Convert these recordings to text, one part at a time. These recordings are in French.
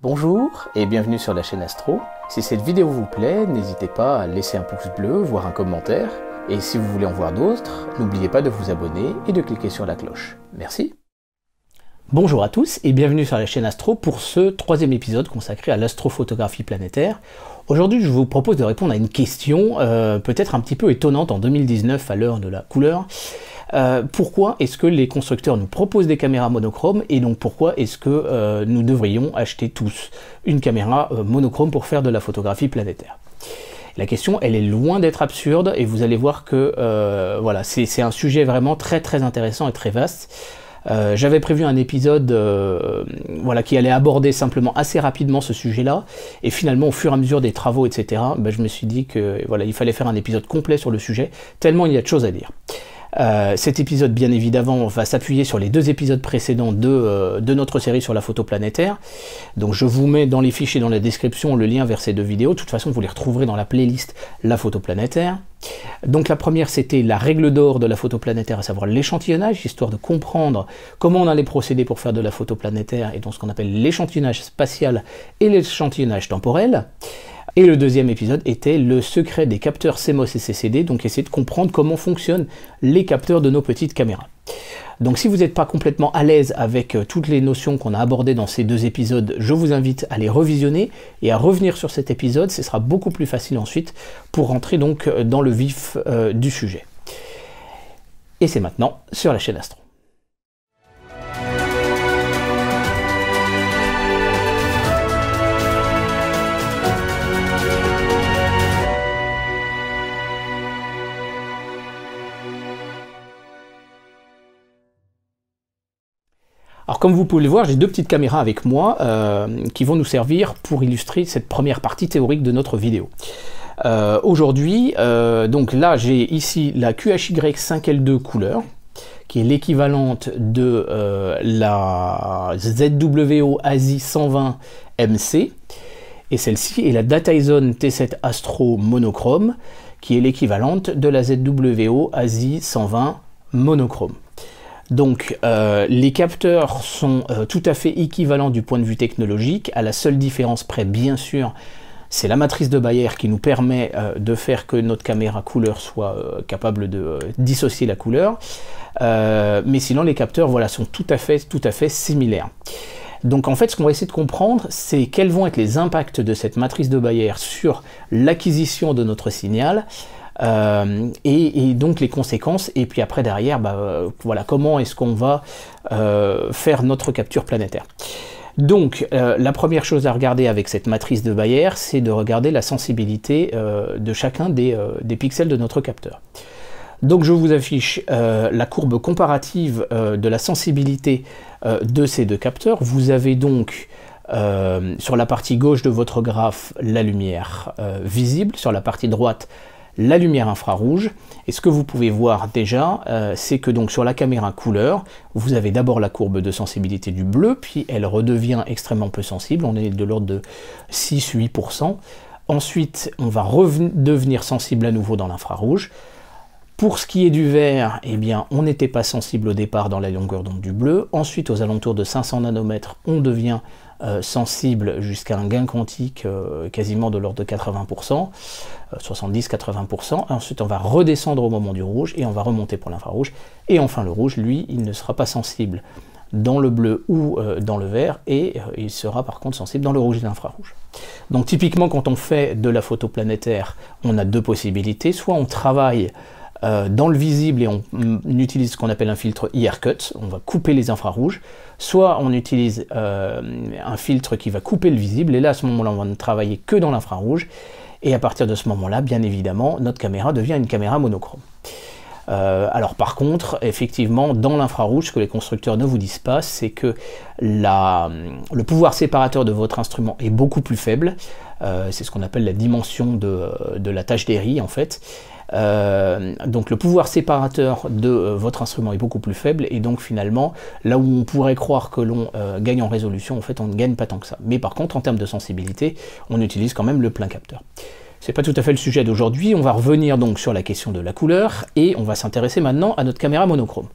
Bonjour et bienvenue sur la chaîne Astro. Si cette vidéo vous plaît, n'hésitez pas à laisser un pouce bleu, voire un commentaire. Et si vous voulez en voir d'autres, n'oubliez pas de vous abonner et de cliquer sur la cloche. Merci. Bonjour à tous et bienvenue sur la chaîne Astro pour ce troisième épisode consacré à l'astrophotographie planétaire. Aujourd'hui, je vous propose de répondre à une question peut-être un petit peu étonnante en 2019 à l'heure de la couleur. Pourquoi est-ce que les constructeurs nous proposent des caméras monochromes et donc pourquoi est-ce que nous devrions acheter tous une caméra monochrome pour faire de la photographie planétaire? La question, elle est loin d'être absurde et vous allez voir que voilà, c'est un sujet vraiment très intéressant et très vaste. J'avais prévu un épisode voilà, qui allait aborder simplement assez rapidement ce sujet-là, et finalement au fur et à mesure des travaux, etc., je me suis dit que voilà, il fallait faire un épisode complet sur le sujet, tellement il y a de choses à dire. Cet épisode, bien évidemment, va s'appuyer sur les deux épisodes précédents de notre série sur la photo planétaire. Donc je vous mets dans les fiches et dans la description le lien vers ces deux vidéos. De toute façon, vous les retrouverez dans la playlist La photo planétaire. Donc la première, c'était la règle d'or de la photo planétaire, à savoir l'échantillonnage, histoire de comprendre comment on allait procéder pour faire de la photo planétaire, et donc ce qu'on appelle l'échantillonnage spatial et l'échantillonnage temporel. Et le deuxième épisode était le secret des capteurs CMOS et CCD, donc essayer de comprendre comment fonctionnent les capteurs de nos petites caméras. Donc si vous n'êtes pas complètement à l'aise avec toutes les notions qu'on a abordées dans ces deux épisodes, je vous invite à les revisionner et à revenir sur cet épisode, ce sera beaucoup plus facile ensuite pour rentrer donc dans le vif du sujet. Et c'est maintenant sur la chaîne Astro. Alors comme vous pouvez le voir, j'ai deux petites caméras avec moi qui vont nous servir pour illustrer cette première partie théorique de notre vidéo. Aujourd'hui, donc là j'ai ici la QHY5L2 couleur, qui est l'équivalente de la ZWO ASI 120 MC, et celle-ci est la Dataizon T7 Astro monochrome, qui est l'équivalente de la ZWO ASI 120 monochrome. Donc les capteurs sont tout à fait équivalents du point de vue technologique, à la seule différence près bien sûr, c'est la matrice de Bayer qui nous permet de faire que notre caméra couleur soit capable de dissocier la couleur, mais sinon les capteurs voilà, sont tout à fait similaires. Donc en fait ce qu'on va essayer de comprendre, c'est quels vont être les impacts de cette matrice de Bayer sur l'acquisition de notre signal, et donc les conséquences, et puis après derrière, voilà, comment est-ce qu'on va faire notre capture planétaire. Donc la première chose à regarder avec cette matrice de Bayer, c'est de regarder la sensibilité de chacun des pixels de notre capteur. Donc je vous affiche la courbe comparative de la sensibilité de ces deux capteurs. Vous avez donc sur la partie gauche de votre graphe la lumière visible, sur la partie droite la lumière infrarouge, et ce que vous pouvez voir déjà, c'est que donc sur la caméra couleur, vous avez d'abord la courbe de sensibilité du bleu, puis elle redevient extrêmement peu sensible, on est de l'ordre de 6-8%. Ensuite, on va redevenir sensible à nouveau dans l'infrarouge. Pour ce qui est du vert, eh bien, on n'était pas sensible au départ dans la longueur d'onde du bleu. Ensuite, aux alentours de 500 nanomètres, on devient sensible jusqu'à un gain quantique quasiment de l'ordre de 80%, 70-80%. Ensuite, on va redescendre au moment du rouge et on va remonter pour l'infrarouge. Et enfin, le rouge, lui, il ne sera pas sensible dans le bleu ou dans le vert, et il sera par contre sensible dans le rouge et l'infrarouge. Donc typiquement, quand on fait de la photo planétaire, on a deux possibilités. Soit on travaille dans le visible et on utilise ce qu'on appelle un filtre IR cut, on va couper les infrarouges, soit on utilise un filtre qui va couper le visible, et là à ce moment-là on va ne travailler que dans l'infrarouge, et à partir de ce moment-là, bien évidemment, notre caméra devient une caméra monochrome. Alors par contre, effectivement, dans l'infrarouge, ce que les constructeurs ne vous disent pas, c'est que le pouvoir séparateur de votre instrument est beaucoup plus faible, c'est ce qu'on appelle la dimension de la tâche d'Airy en fait. Donc le pouvoir séparateur de votre instrument est beaucoup plus faible, et donc finalement là où on pourrait croire que l'on gagne en résolution, en fait on ne gagne pas tant que ça. Mais par contre en termes de sensibilité, on utilise quand même le plein capteur. C'est pas tout à fait le sujet d'aujourd'hui, on va revenir donc sur la question de la couleur, et on va s'intéresser maintenant à notre caméra monochrome.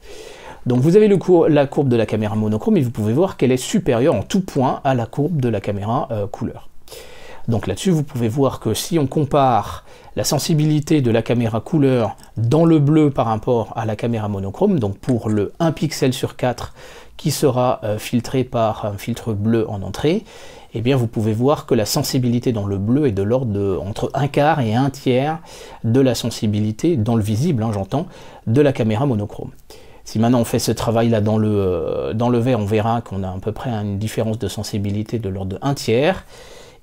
Donc vous avez la courbe de la caméra monochrome et vous pouvez voir qu'elle est supérieure en tout point à la courbe de la caméra couleur. Donc là-dessus, vous pouvez voir que si on compare la sensibilité de la caméra couleur dans le bleu par rapport à la caméra monochrome, donc pour le 1 pixel sur 4 qui sera filtré par un filtre bleu en entrée, eh bien vous pouvez voir que la sensibilité dans le bleu est de l'ordre de entre un quart et un tiers de la sensibilité, dans le visible, hein, j'entends, de la caméra monochrome. Si maintenant on fait ce travail-là dans le vert, on verra qu'on a à peu près une différence de sensibilité de l'ordre de 1 tiers.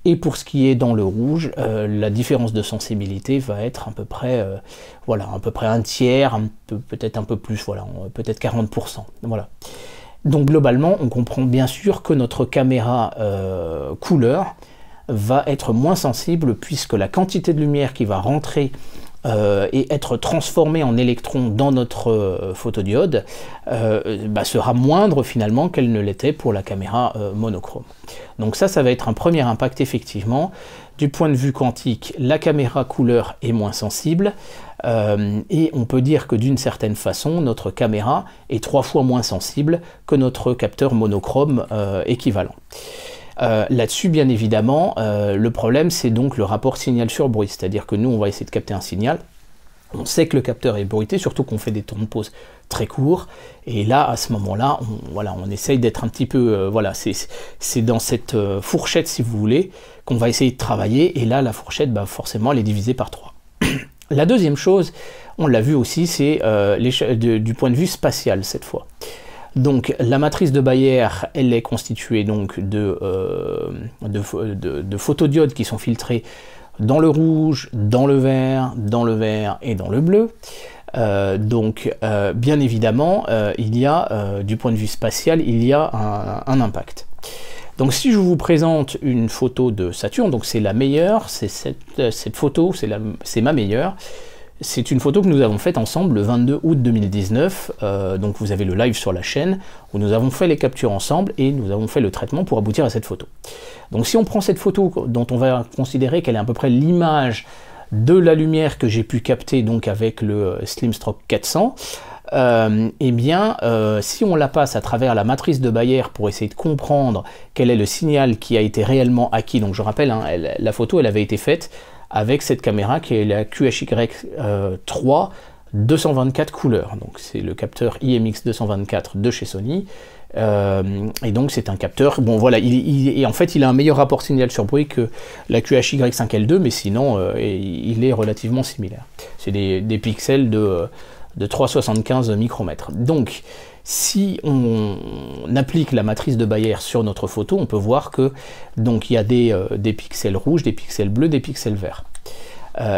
Et pour ce qui est dans le rouge, la différence de sensibilité va être à peu près, voilà, à peu près 1 tiers, peut-être un peu plus, voilà, peut-être 40%. Voilà. Donc globalement, on comprend bien sûr que notre caméra couleur va être moins sensible puisque la quantité de lumière qui va rentrer et être transformée en électrons dans notre photodiode sera moindre finalement qu'elle ne l'était pour la caméra monochrome. Donc ça va être un premier impact effectivement. Du point de vue quantique, la caméra couleur est moins sensible et on peut dire que d'une certaine façon, notre caméra est 3 fois moins sensible que notre capteur monochrome équivalent. Là-dessus, bien évidemment, le problème, c'est donc le rapport signal sur bruit, c'est-à-dire que nous, on va essayer de capter un signal. On sait que le capteur est bruité, surtout qu'on fait des temps de pause très courts. Et là, à ce moment-là, on essaye d'être un petit peu... voilà, c'est dans cette fourchette, si vous voulez, qu'on va essayer de travailler. Et là, la fourchette, forcément, elle est divisée par 3. La deuxième chose, on l'a vu aussi, c'est du point de vue spatial, cette fois. Donc la matrice de Bayer, elle est constituée donc de photodiodes qui sont filtrés dans le rouge, dans le vert et dans le bleu. Bien évidemment, il y a, du point de vue spatial, il y a un impact. Donc si je vous présente une photo de Saturne, donc c'est la meilleure, c'est cette photo, c'est ma meilleure. C'est une photo que nous avons faite ensemble le 22 août 2019, donc vous avez le live sur la chaîne, où nous avons fait les captures ensemble et nous avons fait le traitement pour aboutir à cette photo. Donc si on prend cette photo dont on va considérer qu'elle est à peu près l'image de la lumière que j'ai pu capter donc avec le Slimstroke 400, si on la passe à travers la matrice de Bayer pour essayer de comprendre quel est le signal qui a été réellement acquis, donc je rappelle, hein, la photo elle avait été faite avec cette caméra qui est la QHY3 224 couleurs. Donc c'est le capteur IMX224 de chez Sony. Et donc c'est un capteur, bon voilà, en fait il a un meilleur rapport signal sur bruit que la QHY5L2, mais sinon il est relativement similaire. C'est des pixels de 3,75 micromètres. Donc si on applique la matrice de Bayer sur notre photo, on peut voir que donc il y a des pixels rouges, des pixels bleus, des pixels verts.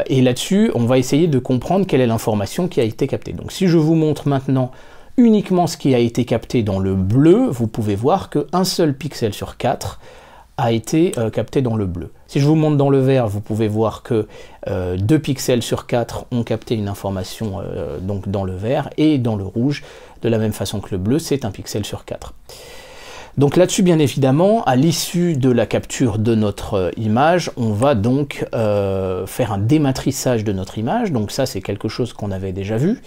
Et là-dessus, on va essayer de comprendre quelle est l'information qui a été captée. Donc si je vous montre maintenant uniquement ce qui a été capté dans le bleu, vous pouvez voir qu'un seul pixel sur 4 a été capté dans le bleu. Si je vous montre dans le vert, vous pouvez voir que 2 pixels sur 4 ont capté une information donc dans le vert, et dans le rouge, de la même façon que le bleu, c'est 1 pixel sur 4. Donc là-dessus, bien évidemment, à l'issue de la capture de notre image, on va donc faire un dématrissage de notre image. Donc ça, c'est quelque chose qu'on avait déjà vu.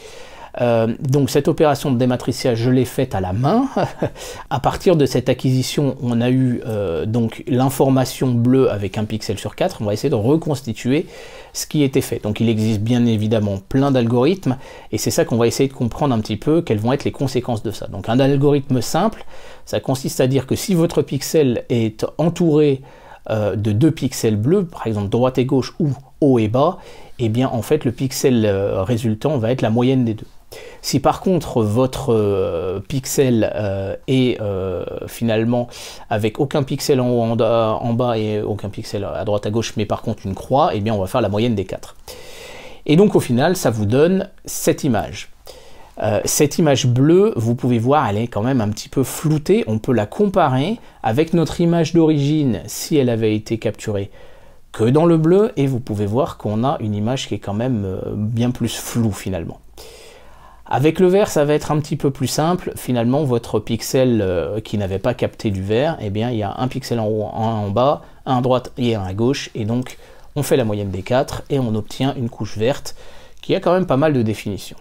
Donc cette opération de dématrissage, je l'ai faite à la main. À partir de cette acquisition, on a eu donc l'information bleue avec 1 pixel sur 4. On va essayer de reconstituer ce qui était fait. Donc il existe bien évidemment plein d'algorithmes, et c'est ça qu'on va essayer de comprendre un petit peu, quelles vont être les conséquences de ça. Donc un algorithme simple, ça consiste à dire que si votre pixel est entouré de 2 pixels bleus, par exemple droite et gauche ou haut et bas, et bien en fait le pixel résultant va être la moyenne des deux. Si par contre votre pixel est finalement avec aucun pixel en haut, en bas et aucun pixel à droite à gauche, mais par contre une croix, et bien on va faire la moyenne des 4. Et donc au final ça vous donne cette image. Cette image bleue, vous pouvez voir, elle est quand même un petit peu floutée. On peut la comparer avec notre image d'origine si elle avait été capturée que dans le bleu, et vous pouvez voir qu'on a une image qui est quand même bien plus floue finalement. Avec le vert, ça va être un petit peu plus simple. Finalement, votre pixel qui n'avait pas capté du vert, eh bien, il y a un pixel en haut, un en bas, un à droite et un à gauche, et donc on fait la moyenne des 4 et on obtient une couche verte qui a quand même pas mal de définition.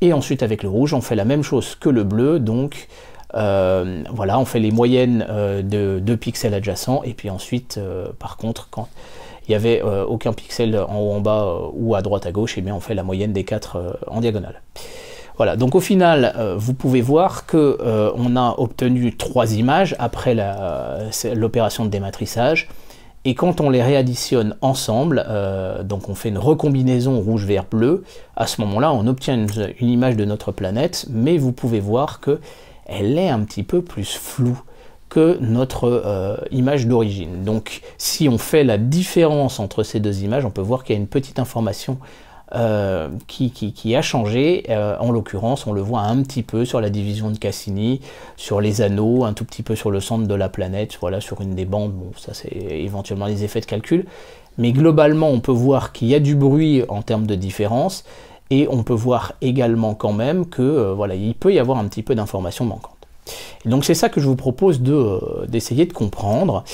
Et ensuite avec le rouge, on fait la même chose que le bleu, donc voilà, on fait les moyennes de 2 pixels adjacents, et puis ensuite, par contre, quand il n'y avait aucun pixel en haut, en bas ou à droite, à gauche, et bien on fait la moyenne des 4 en diagonale. Voilà, donc au final, vous pouvez voir que on a obtenu 3 images après l'opération de dématrissage, et quand on les réadditionne ensemble, donc on fait une recombinaison rouge, vert, bleu, à ce moment-là, on obtient une image de notre planète, mais vous pouvez voir que elle est un petit peu plus floue que notre image d'origine. Donc si on fait la différence entre ces deux images, on peut voir qu'il y a une petite information qui a changé. En l'occurrence, on le voit un petit peu sur la division de Cassini, sur les anneaux, un tout petit peu sur le centre de la planète, voilà, sur une des bandes. Bon, ça c'est éventuellement les effets de calcul, mais globalement on peut voir qu'il y a du bruit en termes de différence, et on peut voir également quand même que voilà, il peut y avoir un petit peu d'informations manquantes. Et donc c'est ça que je vous propose d'essayer de comprendre.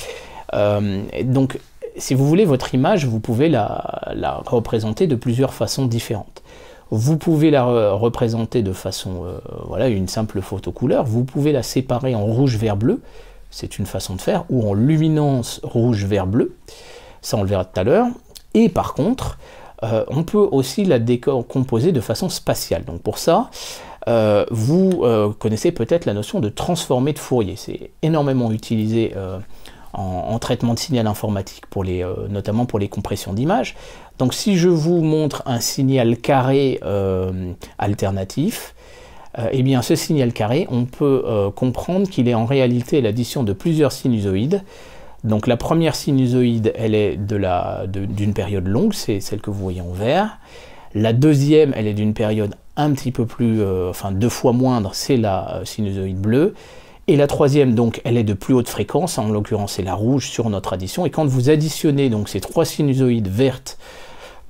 Donc si vous voulez, votre image, vous pouvez la représenter de plusieurs façons différentes. Vous pouvez la représenter de façon, voilà, une simple photo couleur. Vous pouvez la séparer en rouge, vert, bleu. C'est une façon de faire. Ou en luminance rouge, vert, bleu. Ça, on le verra tout à l'heure. Et par contre, on peut aussi la décomposer de façon spatiale. Donc pour ça, vous connaissez peut-être la notion de transformé de Fourier. C'est énormément utilisé en traitement de signal informatique, notamment pour les compressions d'images. Donc si je vous montre un signal carré alternatif, eh bien ce signal carré, on peut comprendre qu'il est en réalité l'addition de plusieurs sinusoïdes. Donc la première sinusoïde, elle est d'une période longue, c'est celle que vous voyez en vert. La deuxième, elle est d'une période un petit peu plus, enfin 2 fois moindre, c'est la sinusoïde bleue. Et la troisième, donc, elle est de plus haute fréquence, en l'occurrence c'est la rouge sur notre addition. Et quand vous additionnez donc ces 3 sinusoïdes vertes,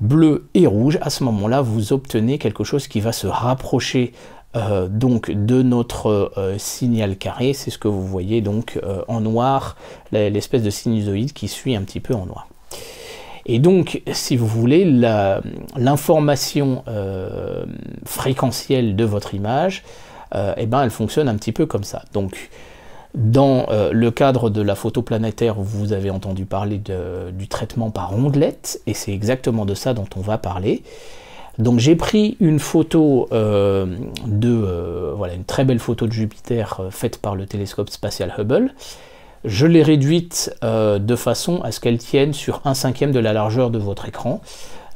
bleues et rouges, à ce moment-là, vous obtenez quelque chose qui va se rapprocher donc de notre signal carré. C'est ce que vous voyez donc en noir, l'espèce de sinusoïde qui suit un petit peu en noir. Et donc, si vous voulez, l'information fréquentielle de votre image, eh ben, elle fonctionne un petit peu comme ça. Donc, dans le cadre de la photo planétaire, vous avez entendu parler du traitement par ondelettes, et c'est exactement de ça dont on va parler. Donc j'ai pris une photo voilà, une très belle photo de Jupiter faite par le télescope spatial Hubble. Je l'ai réduite de façon à ce qu'elle tienne sur 1/5 de la largeur de votre écran.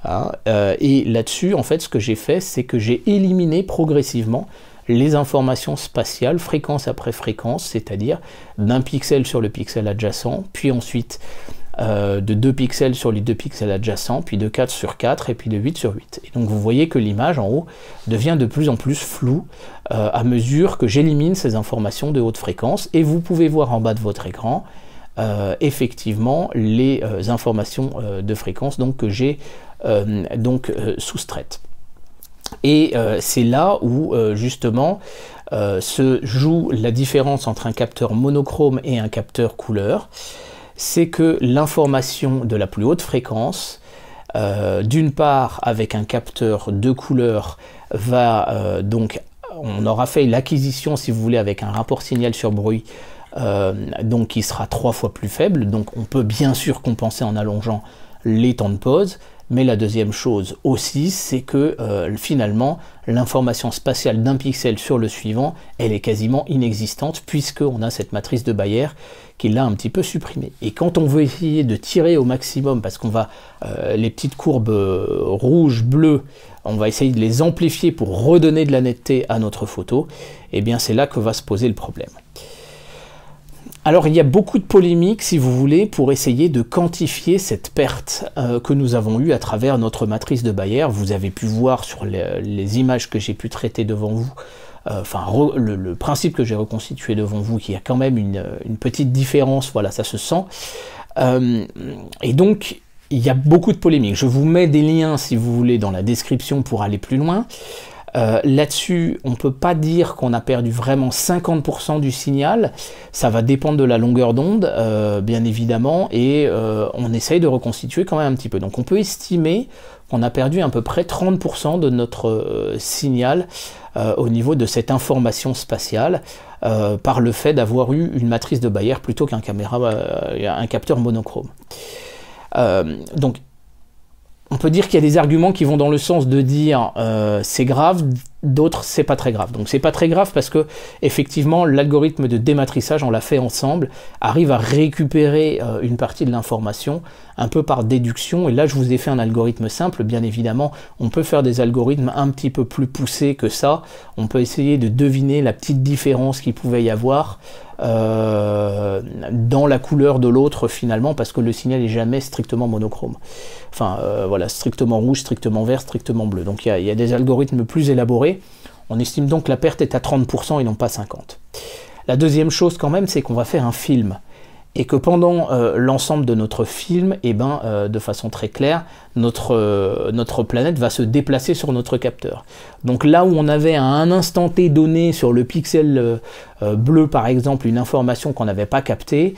Hein, et là-dessus, en fait, ce que j'ai fait, c'est que j'ai éliminé progressivement les informations spatiales, fréquence après fréquence, c'est-à-dire d'un pixel sur le pixel adjacent, puis ensuite de 2 pixels sur les 2 pixels adjacents, puis de 4 sur 4, et puis de 8 sur 8. Et donc vous voyez que l'image en haut devient de plus en plus floue à mesure que j'élimine ces informations de haute fréquence, et vous pouvez voir en bas de votre écran effectivement les informations de fréquence donc, que j'ai soustraites. Et c'est là où justement se joue la différence entre un capteur monochrome et un capteur couleur. C'est que l'information de la plus haute fréquence, d'une part avec un capteur de couleur, va donc, on aura fait l'acquisition, si vous voulez, avec un rapport signal sur bruit, donc qui sera 3 fois plus faible. Donc on peut bien sûr compenser en allongeant les temps de pause. Mais la deuxième chose aussi, c'est que finalement, l'information spatiale d'un pixel sur le suivant, elle est quasiment inexistante, puisqu'on a cette matrice de Bayer qui l'a un petit peu supprimée. Et quand on veut essayer de tirer au maximum, parce qu'on va, les petites courbes rouges, bleues, on va essayer de les amplifier pour redonner de la netteté à notre photo, et bien c'est là que va se poser le problème. Alors il y a beaucoup de polémiques, si vous voulez, pour essayer de quantifier cette perte que nous avons eue à travers notre matrice de Bayer. Vous avez pu voir sur les images que j'ai pu traiter devant vous, le principe que j'ai reconstitué devant vous, qu'il y a quand même une petite différence, voilà, ça se sent. Et donc, il y a beaucoup de polémiques. Je vous mets des liens, si vous voulez, dans la description pour aller plus loin. Là-dessus, on ne peut pas dire qu'on a perdu vraiment 50% du signal, ça va dépendre de la longueur d'onde, bien évidemment, et on essaye de reconstituer quand même un petit peu. Donc on peut estimer qu'on a perdu à peu près 30% de notre signal au niveau de cette information spatiale, par le fait d'avoir eu une matrice de Bayer plutôt qu'un capteur monochrome. Donc on peut dire qu'il y a des arguments qui vont dans le sens de dire c'est grave, d'autres c'est pas très grave. Donc c'est pas très grave parce que effectivement l'algorithme de dématrissage, on l'a fait ensemble, arrive à récupérer une partie de l'information un peu par déduction. Et là je vous ai fait un algorithme simple, bien évidemment on peut faire des algorithmes un petit peu plus poussés que ça. On peut essayer de deviner la petite différence qu'il pouvait y avoir dans la couleur de l'autre finalement, parce que le signal n'est jamais strictement monochrome. Enfin voilà, strictement rouge, strictement vert, strictement bleu. Donc il y a des algorithmes plus élaborés. On estime donc que la perte est à 30% et non pas 50%. La deuxième chose quand même, c'est qu'on va faire un film. Et que pendant l'ensemble de notre film, de façon très claire, notre planète va se déplacer sur notre capteur. Donc là où on avait à un instant T donné sur le pixel bleu par exemple une information qu'on n'avait pas captée,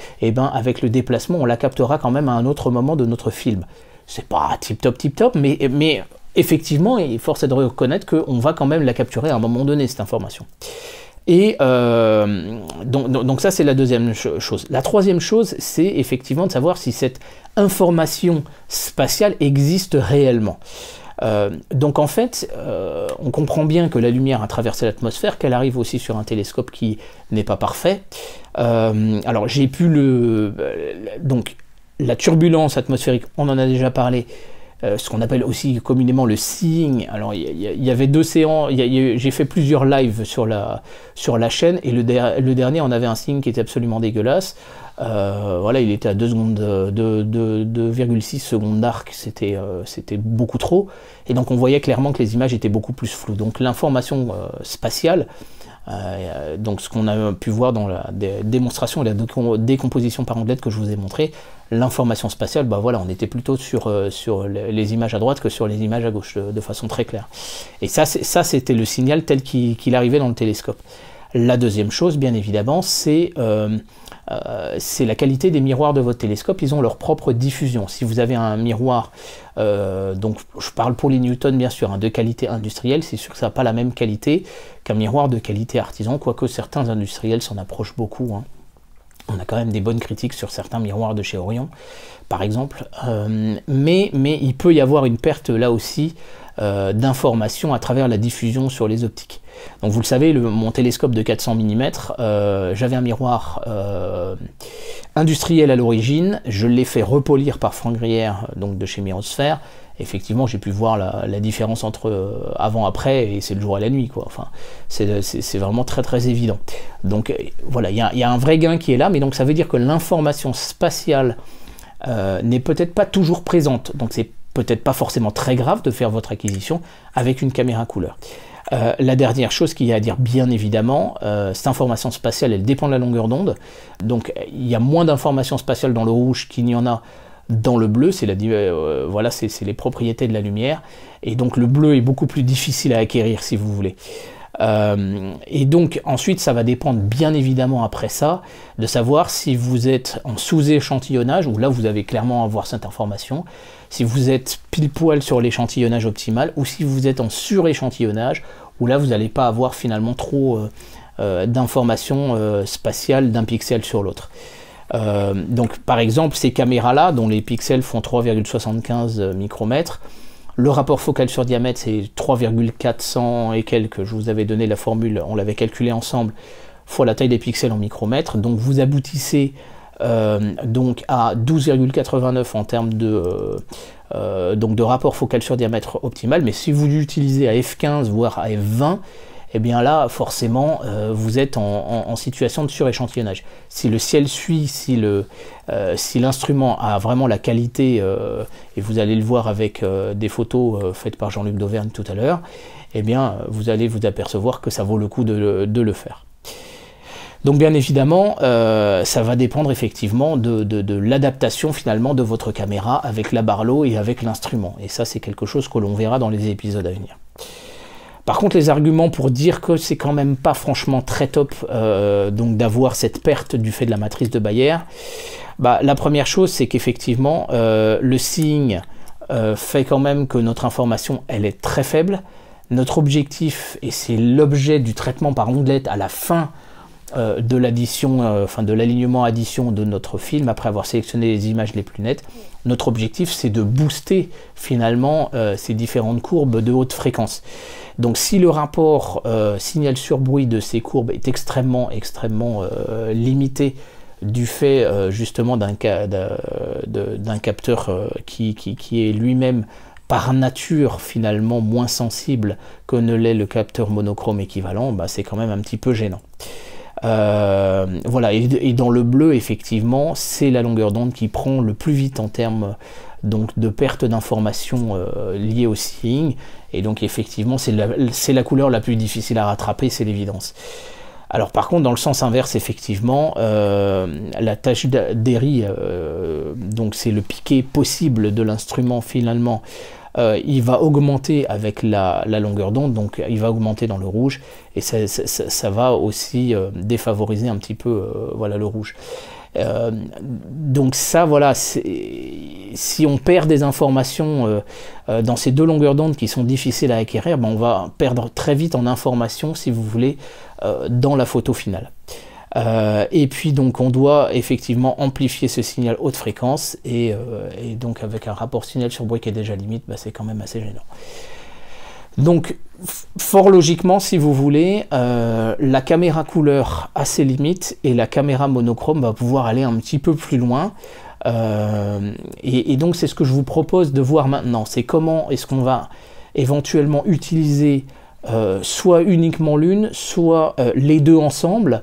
avec le déplacement on la captera quand même à un autre moment de notre film. C'est pas tip top, mais effectivement, il force est de reconnaître qu'on va quand même la capturer à un moment donné cette information. Et donc ça c'est la deuxième chose. La troisième chose, c'est effectivement de savoir si cette information spatiale existe réellement. Donc en fait, on comprend bien que la lumière a traversé l'atmosphère, qu'elle arrive aussi sur un télescope qui n'est pas parfait. Alors j'ai pu donc la turbulence atmosphérique, on en a déjà parlé. Ce qu'on appelle aussi communément le seeing. Alors il y avait deux séances, j'ai fait plusieurs lives sur la chaîne, et le dernier on avait un seeing qui était absolument dégueulasse. Voilà, il était à 2,6 secondes d'arc, c'était beaucoup trop, et donc on voyait clairement que les images étaient beaucoup plus floues. Donc l'information spatiale, donc ce qu'on a pu voir dans la démonstration et la décomposition par ondelette que je vous ai montré, l'information spatiale, voilà, on était plutôt sur les images à droite que sur les images à gauche, de façon très claire. Et ça c'était le signal tel qu'il arrivait dans le télescope. La deuxième chose, bien évidemment, c'est la qualité des miroirs de votre télescope. Ils ont leur propre diffusion. Si vous avez un miroir, donc je parle pour les Newton bien sûr, de qualité industrielle, c'est sûr que ça n'a pas la même qualité qu'un miroir de qualité artisan, quoique certains industriels s'en approchent beaucoup. On a quand même des bonnes critiques sur certains miroirs de chez Orion, par exemple. Mais il peut y avoir une perte là aussi d'informations à travers la diffusion sur les optiques. Donc vous le savez, mon télescope de 400 mm, j'avais un miroir industriel à l'origine, je l'ai fait repolir par Franck Grière, donc de chez Mirosphère. Effectivement, j'ai pu voir la différence entre avant-après, et c'est le jour et la nuit, quoi. Enfin, c'est vraiment très très évident. Donc voilà, il y a un vrai gain qui est là, mais donc ça veut dire que l'information spatiale n'est peut-être pas toujours présente. Donc c'est peut-être pas forcément très grave de faire votre acquisition avec une caméra couleur. La dernière chose qu'il y a à dire, bien évidemment, cette information spatiale, elle dépend de la longueur d'onde. Donc il y a moins d'informations spatiales dans le rouge qu'il n'y en a dans le bleu. Voilà, c'est les propriétés de la lumière. Et donc le bleu est beaucoup plus difficile à acquérir, si vous voulez. Et donc ensuite ça va dépendre bien évidemment après ça de savoir si vous êtes en sous-échantillonnage, où là vous avez clairement à voir cette information, si vous êtes pile poil sur l'échantillonnage optimal, ou si vous êtes en sur-échantillonnage, où là vous n'allez pas avoir finalement trop d'informations spatiales d'un pixel sur l'autre. Donc par exemple ces caméras là dont les pixels font 3,75 micromètres, le rapport focal sur diamètre c'est 3,400 et quelques, je vous avais donné la formule, on l'avait calculé ensemble, fois la taille des pixels en micromètres, donc vous aboutissez donc à 12,89 en termes de rapport focal sur diamètre optimal. Mais si vous l'utilisez à f15 voire à f20, et bien là forcément vous êtes en situation de suréchantillonnage. Si le ciel suit, si l'instrument a vraiment la qualité, et vous allez le voir avec des photos faites par Jean-Luc Dauvergne tout à l'heure, et bien vous allez vous apercevoir que ça vaut le coup de le faire. Donc bien évidemment, ça va dépendre effectivement de l'adaptation finalement de votre caméra avec la Barlow et avec l'instrument. Et ça c'est quelque chose que l'on verra dans les épisodes à venir. Par contre, les arguments pour dire que c'est quand même pas franchement très top donc d'avoir cette perte du fait de la matrice de Bayer, bah, la première chose, c'est qu'effectivement, le seeing fait quand même que notre information, elle est très faible. Notre objectif, et c'est l'objet du traitement par ondelette à la fin de l'addition, de l'alignement addition de notre film, après avoir sélectionné les images les plus nettes, notre objectif c'est de booster finalement ces différentes courbes de haute fréquence. Donc si le rapport signal sur bruit de ces courbes est extrêmement limité du fait justement d'un capteur qui est lui-même par nature finalement moins sensible que ne l'est le capteur monochrome équivalent, bah, c'est quand même un petit peu gênant. Voilà, et dans le bleu, effectivement, c'est la longueur d'onde qui prend le plus vite en termes donc, de perte d'informations liées au seeing, et donc effectivement, c'est la couleur la plus difficile à rattraper, c'est l'évidence. Alors par contre, dans le sens inverse, effectivement, la tâche d'Airy, donc c'est le piqué possible de l'instrument finalement, il va augmenter avec la longueur d'onde, donc il va augmenter dans le rouge, et ça va aussi défavoriser un petit peu voilà, le rouge. Donc ça, voilà, si on perd des informations dans ces deux longueurs d'onde qui sont difficiles à acquérir, ben on va perdre très vite en information, si vous voulez, dans la photo finale. Et puis donc on doit effectivement amplifier ce signal haute fréquence, et donc avec un rapport signal sur bruit qui est déjà limite, bah, c'est quand même assez gênant. Donc fort logiquement, si vous voulez, la caméra couleur a ses limites et la caméra monochrome va pouvoir aller un petit peu plus loin. Et donc c'est ce que je vous propose de voir maintenant, c'est comment est-ce qu'on va éventuellement utiliser soit uniquement l'une, soit les deux ensemble,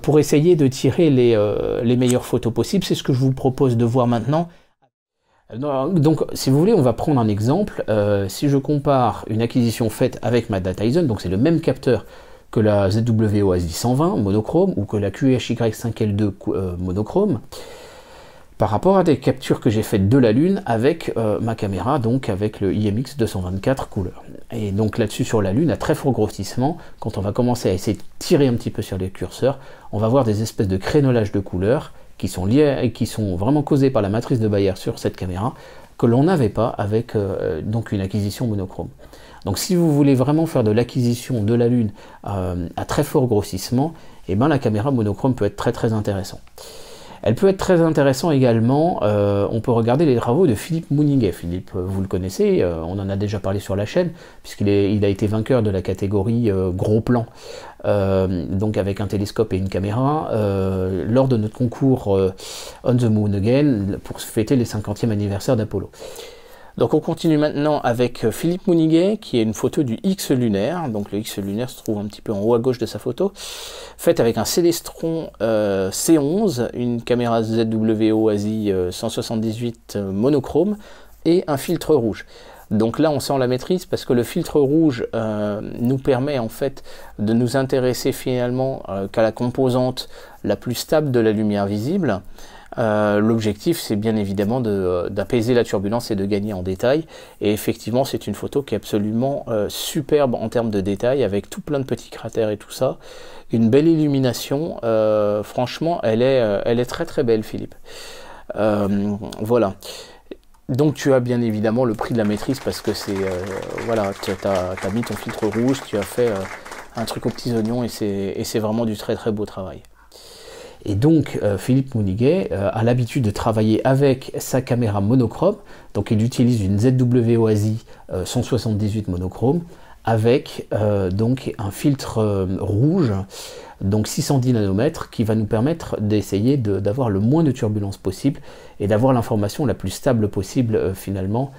pour essayer de tirer les meilleures photos possibles. C'est ce que je vous propose de voir maintenant. Donc, si vous voulez, on va prendre un exemple. Si je compare une acquisition faite avec ma Dataizon, donc c'est le même capteur que la ZWO-ASI 120 monochrome ou que la QHY5L2 monochrome, par rapport à des captures que j'ai faites de la Lune avec ma caméra, donc avec le IMX 224 couleur. Et donc là-dessus, sur la Lune, à très fort grossissement, quand on va commencer à essayer de tirer un petit peu sur les curseurs, on va voir des espèces de crénolages de couleurs qui sont liés et qui sont vraiment causés par la matrice de Bayer sur cette caméra, que l'on n'avait pas avec donc une acquisition monochrome. Donc si vous voulez vraiment faire de l'acquisition de la Lune à très fort grossissement, et ben la caméra monochrome peut être très intéressante. Elle peut être très intéressante également, on peut regarder les travaux de Philippe Mouniguet. Philippe, vous le connaissez, on en a déjà parlé sur la chaîne, puisqu'il a été vainqueur de la catégorie gros plan, donc avec un télescope et une caméra, lors de notre concours On the Moon Again, pour fêter les 50e anniversaire d'Apollo. Donc on continue maintenant avec Philippe Mouniguet, qui est une photo du X lunaire. Donc le X lunaire se trouve un petit peu en haut à gauche de sa photo, faite avec un Celestron C11, une caméra ZWO-ASI 178 monochrome et un filtre rouge. Donc là on sent la maîtrise parce que le filtre rouge nous permet en fait de nous intéresser finalement qu'à la composante la plus stable de la lumière visible. L'objectif c'est bien évidemment d'apaiser la turbulence et de gagner en détail, et effectivement c'est une photo qui est absolument superbe en termes de détail, avec tout plein de petits cratères et tout ça, une belle illumination, franchement elle est très belle, Philippe. Voilà, donc tu as bien évidemment le prix de la maîtrise parce que c'est voilà, tu as mis ton filtre rouge, tu as fait un truc aux petits oignons, et c'est vraiment du très beau travail. Et donc Philippe Mouniguet a l'habitude de travailler avec sa caméra monochrome, donc il utilise une ZWO-ASI 178 monochrome avec donc un filtre rouge, donc 610 nanomètres, qui va nous permettre d'essayer d'avoir le moins de turbulence possible et d'avoir l'information la plus stable possible finalement,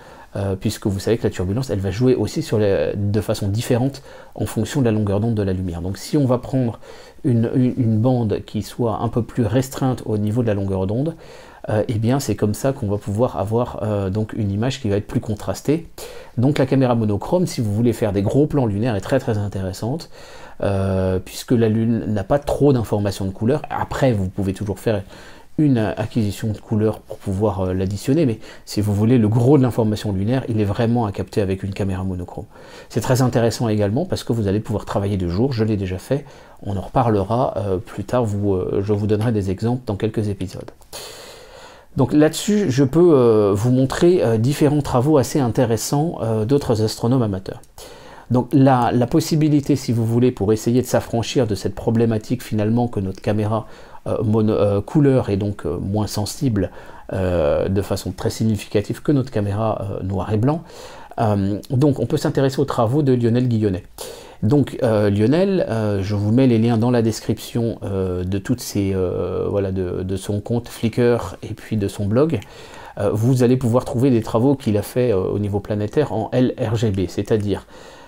puisque vous savez que la turbulence elle va jouer aussi de façon différente en fonction de la longueur d'onde de la lumière. Donc si on va prendre une bande qui soit un peu plus restreinte au niveau de la longueur d'onde, et bien c'est comme ça qu'on va pouvoir avoir donc une image qui va être plus contrastée. Donc la caméra monochrome, si vous voulez faire des gros plans lunaires, est très intéressante, puisque la Lune n'a pas trop d'informations de couleur. Après vous pouvez toujours faire une acquisition de couleur pour pouvoir l'additionner, mais si vous voulez le gros de l'information lunaire, il est vraiment à capter avec une caméra monochrome. C'est très intéressant également parce que vous allez pouvoir travailler de jour, je l'ai déjà fait, on en reparlera plus tard, je vous donnerai des exemples dans quelques épisodes. Donc là-dessus, je peux vous montrer différents travaux assez intéressants d'autres astronomes amateurs. Donc la possibilité, si vous voulez, pour essayer de s'affranchir de cette problématique finalement que notre caméra couleur est donc moins sensible de façon très significative que notre caméra noir et blanc, donc on peut s'intéresser aux travaux de Lionel Guillonnet. Donc Lionel, je vous mets les liens dans la description de toutes ces voilà, de son compte Flickr et puis de son blog. Vous allez pouvoir trouver des travaux qu'il a fait au niveau planétaire en LRGB, c'est-à-dire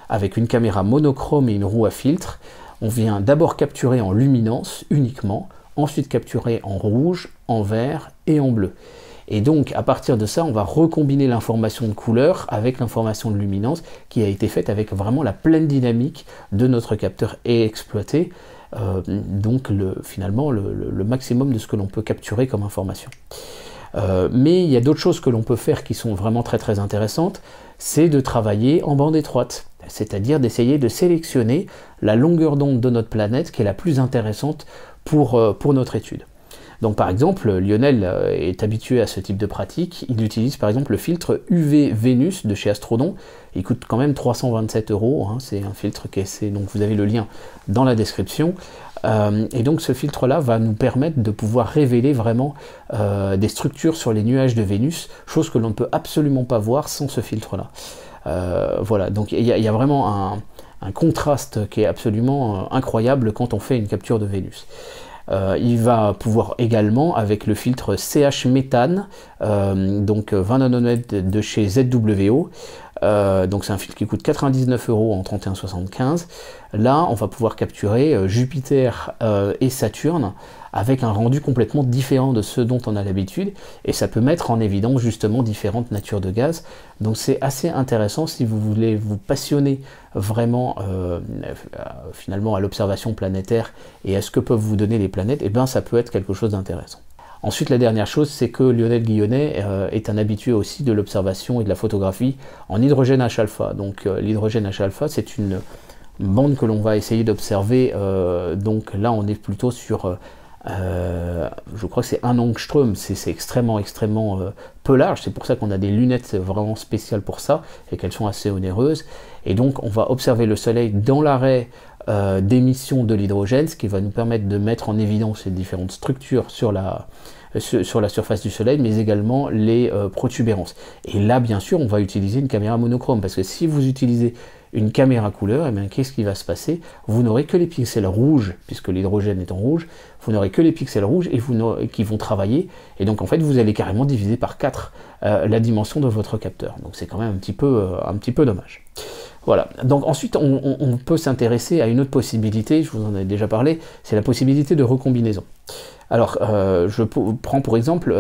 avec une caméra monochrome et une roue à filtre. On vient d'abord capturer en luminance uniquement, ensuite capturer en rouge, en vert et en bleu. Et donc, à partir de ça, on va recombiner l'information de couleur avec l'information de luminance qui a été faite avec vraiment la pleine dynamique de notre capteur et exploiter donc finalement le maximum de ce que l'on peut capturer comme information. Mais il y a d'autres choses que l'on peut faire qui sont vraiment très intéressantes, c'est de travailler en bande étroite, c'est-à-dire d'essayer de sélectionner la longueur d'onde de notre planète qui est la plus intéressante pour notre étude. Donc par exemple, Lionel est habitué à ce type de pratique, il utilise par exemple le filtre UV Vénus de chez Astrodon, il coûte quand même 327 €, hein, c'est un filtre qui est, donc vous avez le lien dans la description, et donc ce filtre-là va nous permettre de pouvoir révéler vraiment des structures sur les nuages de Vénus, chose que l'on ne peut absolument pas voir sans ce filtre-là. Voilà, donc il y a vraiment un contraste qui est absolument incroyable quand on fait une capture de Vénus. Il va pouvoir également, avec le filtre CH méthane, donc 20 nanomètres de chez ZWO, donc c'est un filtre qui coûte 99 € en 31,75. Là, on va pouvoir capturer Jupiter et Saturne avec un rendu complètement différent de ce dont on a l'habitude, et ça peut mettre en évidence justement différentes natures de gaz. Donc c'est assez intéressant si vous voulez vous passionner vraiment finalement à l'observation planétaire et à ce que peuvent vous donner les planètes, et bien ça peut être quelque chose d'intéressant. Ensuite, la dernière chose, c'est que Lionel Guillonnet est un habitué aussi de l'observation et de la photographie en hydrogène H-alpha. Donc l'hydrogène H-alpha, c'est une bande que l'on va essayer d'observer. Donc là, on est plutôt sur, je crois que c'est 1 angstrom, c'est extrêmement peu large. C'est pour ça qu'on a des lunettes vraiment spéciales pour ça et qu'elles sont assez onéreuses. Et donc, on va observer le Soleil dans l'arrêt d'émission de l'hydrogène, ce qui va nous permettre de mettre en évidence les différentes structures sur la surface du Soleil, mais également les protubérances. Et là, bien sûr, on va utiliser une caméra monochrome, parce que si vous utilisez une caméra couleur, eh bien, qu'est-ce qui va se passer? Vous n'aurez que les pixels rouges, puisque l'hydrogène est en rouge, vous n'aurez que les pixels rouges et qui vont travailler, et donc en fait, vous allez carrément diviser par 4 la dimension de votre capteur. Donc c'est quand même un petit peu dommage. Voilà, donc ensuite on peut s'intéresser à une autre possibilité, je vous en ai déjà parlé, c'est la possibilité de recombinaison. Alors, je prends par exemple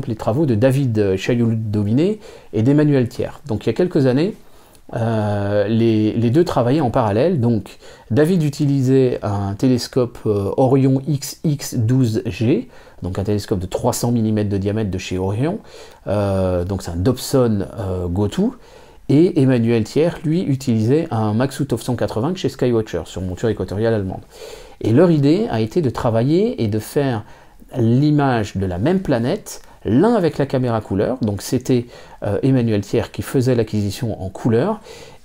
les travaux de David Chaillot-Dominé et d'Emmanuel Thiers. Donc il y a quelques années, les deux travaillaient en parallèle. Donc David utilisait un télescope Orion XX12G, donc un télescope de 300 mm de diamètre de chez Orion, donc c'est un Dobson Go2. Et Emmanuel Thiers, lui, utilisait un Maxutov 180 chez Skywatcher, sur monture équatoriale allemande. Et leur idée a été de travailler et de faire l'image de la même planète, l'un avec la caméra couleur, donc c'était Emmanuel Thiers qui faisait l'acquisition en couleur,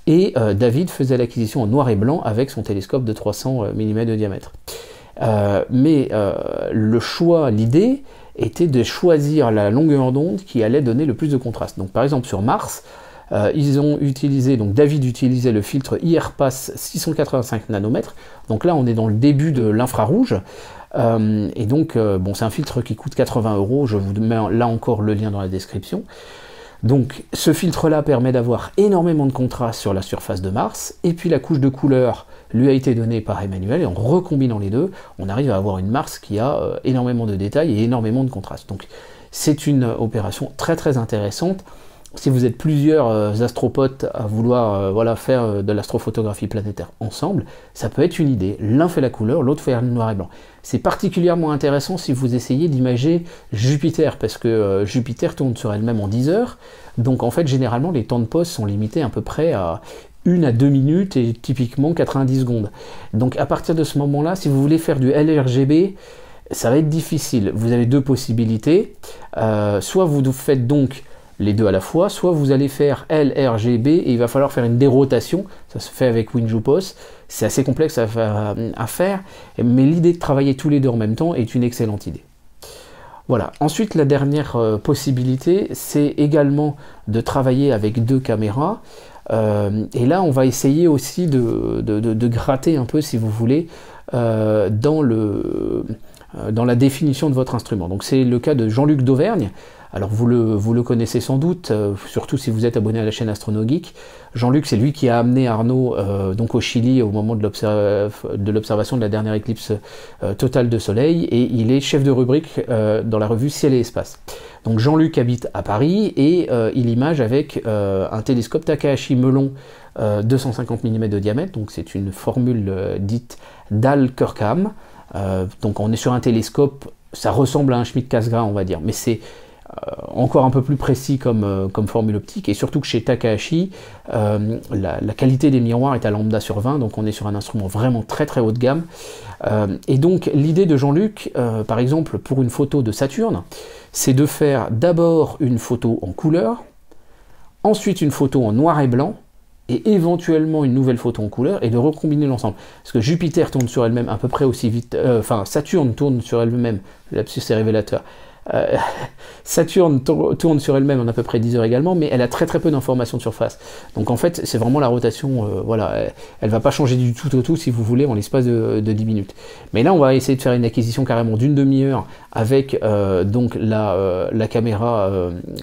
et David faisait l'acquisition en noir et blanc avec son télescope de 300 mm de diamètre. Mais le choix, l'idée, était de choisir la longueur d'onde qui allait donner le plus de contraste. Donc par exemple sur Mars, ils ont utilisé, donc David utilisait le filtre IRPAS 685 nanomètres, donc là on est dans le début de l'infrarouge, et donc bon, c'est un filtre qui coûte 80 €, je vous mets là encore le lien dans la description. Donc ce filtre là permet d'avoir énormément de contraste sur la surface de Mars, et puis la couche de couleur lui a été donnée par Emmanuel, et en recombinant les deux, on arrive à avoir une Mars qui a énormément de détails et énormément de contraste. Donc c'est une opération très intéressante. si vous êtes plusieurs astropotes à vouloir voilà, faire de l'astrophotographie planétaire ensemble, ça peut être une idée. L'un fait la couleur, l'autre fait le noir et blanc. C'est particulièrement intéressant si vous essayez d'imager Jupiter, parce que Jupiter tourne sur elle-même en 10 heures, donc en fait généralement les temps de pose sont limités à peu près à 1 à 2 minutes et typiquement 90 secondes. Donc à partir de ce moment-là, si vous voulez faire du LRGB, ça va être difficile. Vous avez deux possibilités, soit vous faites donc les deux à la fois, soit vous allez faire LRGB et il va falloir faire une dérotation, ça se fait avec WinJupos, c'est assez complexe à faire, mais l'idée de travailler tous les deux en même temps est une excellente idée. Voilà, ensuite la dernière possibilité, c'est également de travailler avec deux caméras, et là on va essayer aussi de gratter un peu, si vous voulez, dans la définition de votre instrument. Donc c'est le cas de Jean-Luc d'Auvergne. Alors vous le connaissez sans doute, surtout si vous êtes abonné à la chaîne AstronoGeek. Jean-Luc, c'est lui qui a amené Arnaud donc au Chili au moment de l'observation de la dernière éclipse totale de Soleil, et il est chef de rubrique dans la revue Ciel et Espace. Donc Jean-Luc habite à Paris et il image avec un télescope Takahashi Melon 250 mm de diamètre, donc c'est une formule dite Dahl-Kirkham. Donc on est sur un télescope, ça ressemble à un Schmidt-Cassegrain on va dire, mais c'est encore un peu plus précis comme formule optique, et surtout que chez Takahashi, la qualité des miroirs est à lambda sur 20, donc on est sur un instrument vraiment très très haut de gamme. Et donc l'idée de Jean-Luc, par exemple pour une photo de Saturne, c'est de faire d'abord une photo en couleur, ensuite une photo en noir et blanc, et éventuellement une nouvelle photo en couleur, et de recombiner l'ensemble. Parce que Jupiter tourne sur elle-même à peu près aussi vite, enfin Saturne tourne sur elle-même, le lapsus est révélateur, Saturne tourne sur elle-même en à peu près 10 heures également, mais elle a très très peu d'informations de surface. Donc en fait, c'est vraiment la rotation, voilà, elle va pas changer du tout au tout, si vous voulez, en l'espace de 10 minutes. Mais là, on va essayer de faire une acquisition carrément d'une demi-heure avec donc la caméra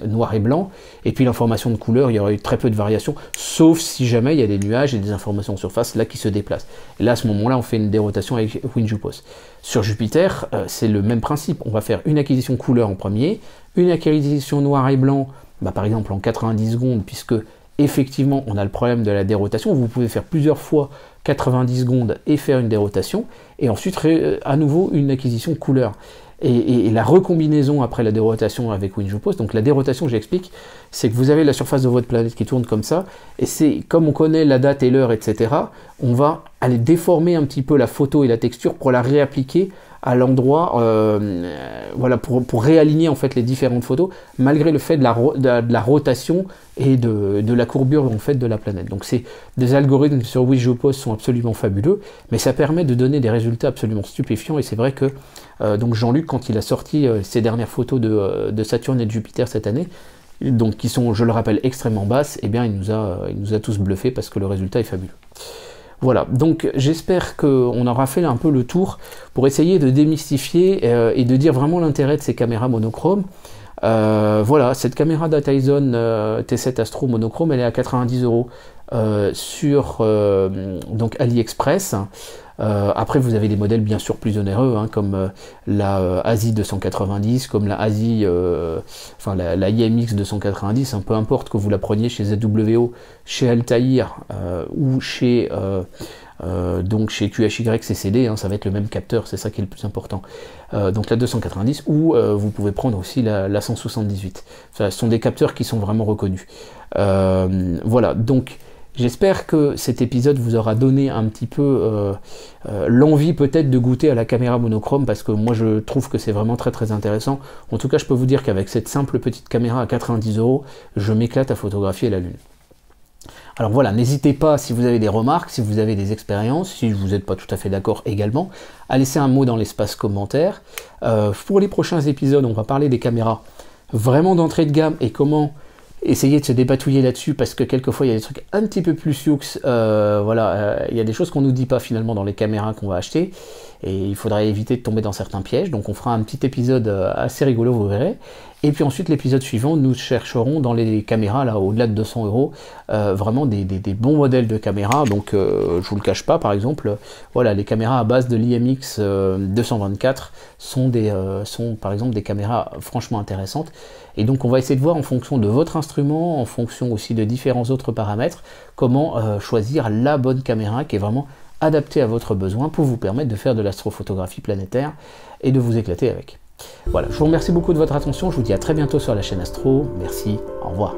noir et blanc, et puis l'information de couleur, il y aura eu très peu de variations, sauf si jamais il y a des nuages et des informations de surface là qui se déplacent. Et là, à ce moment-là, on fait une dérotation avec WinJupos. Sur Jupiter, c'est le même principe. On va faire une acquisition couleur en premier, une acquisition noir et blanc, par exemple en 90 secondes, puisque effectivement on a le problème de la dérotation. Vous pouvez faire plusieurs fois 90 secondes et faire une dérotation, et ensuite à nouveau une acquisition couleur. Et la recombinaison après la dérotation avec WinJupos, donc la dérotation, j'explique, c'est que vous avez la surface de votre planète qui tourne comme ça, et c'est comme on connaît la date et l'heure, etc., on va aller déformer un petit peu la photo et la texture pour la réappliquer à l'endroit, voilà, pour réaligner en fait les différentes photos, malgré le fait de la rotation et de la courbure en fait de la planète. Donc c'est des algorithmes sur WinJupos sont absolument fabuleux, mais ça permet de donner des résultats absolument stupéfiants, et c'est vrai que donc Jean-Luc, quand il a sorti ses dernières photos de Saturne et de Jupiter cette année, donc qui sont, je le rappelle, extrêmement basses, eh bien il nous a tous bluffés parce que le résultat est fabuleux. Voilà, donc j'espère qu'on aura fait un peu le tour pour essayer de démystifier et de dire vraiment l'intérêt de ces caméras monochromes. Voilà, cette caméra Dataizon T7 Astro monochrome, elle est à 90 € sur donc AliExpress. Après, vous avez des modèles bien sûr plus onéreux, hein, comme la ASI 290, comme la ASI, enfin la IMX 290, hein, peu importe que vous la preniez chez ZWO, chez Altair ou chez donc chez QHY-CCD, hein, ça va être le même capteur, c'est ça qui est le plus important. Donc la 290, ou vous pouvez prendre aussi la 178. Ce sont des capteurs qui sont vraiment reconnus. Voilà, donc j'espère que cet épisode vous aura donné un petit peu l'envie peut-être de goûter à la caméra monochrome, parce que moi je trouve que c'est vraiment très très intéressant. En tout cas, je peux vous dire qu'avec cette simple petite caméra à 90 €, je m'éclate à photographier la Lune. Alors voilà, n'hésitez pas, si vous avez des remarques, si vous avez des expériences, si vous n'êtes pas tout à fait d'accord également, à laisser un mot dans l'espace commentaire. Pour les prochains épisodes, on va parler des caméras vraiment d'entrée de gamme et comment essayer de se dépatouiller là-dessus, parce que quelquefois il y a des trucs un petit peu plus sioux, voilà, il y a des choses qu'on nous dit pas finalement dans les caméras qu'on va acheter. et il faudrait éviter de tomber dans certains pièges. Donc on fera un petit épisode assez rigolo, vous verrez. Et puis ensuite, l'épisode suivant, nous chercherons dans les caméras, là, au-delà de 200 €, vraiment des bons modèles de caméras. Donc, je vous le cache pas, par exemple, voilà, les caméras à base de l'IMX 224 sont par exemple des caméras franchement intéressantes. Et donc, on va essayer de voir en fonction de votre instrument, en fonction aussi de différents autres paramètres, comment choisir la bonne caméra qui est vraiment adaptée à votre besoin pour vous permettre de faire de l'astrophotographie planétaire et de vous éclater avec. Voilà, je vous remercie beaucoup de votre attention, je vous dis à très bientôt sur la chaîne Astro, merci, au revoir.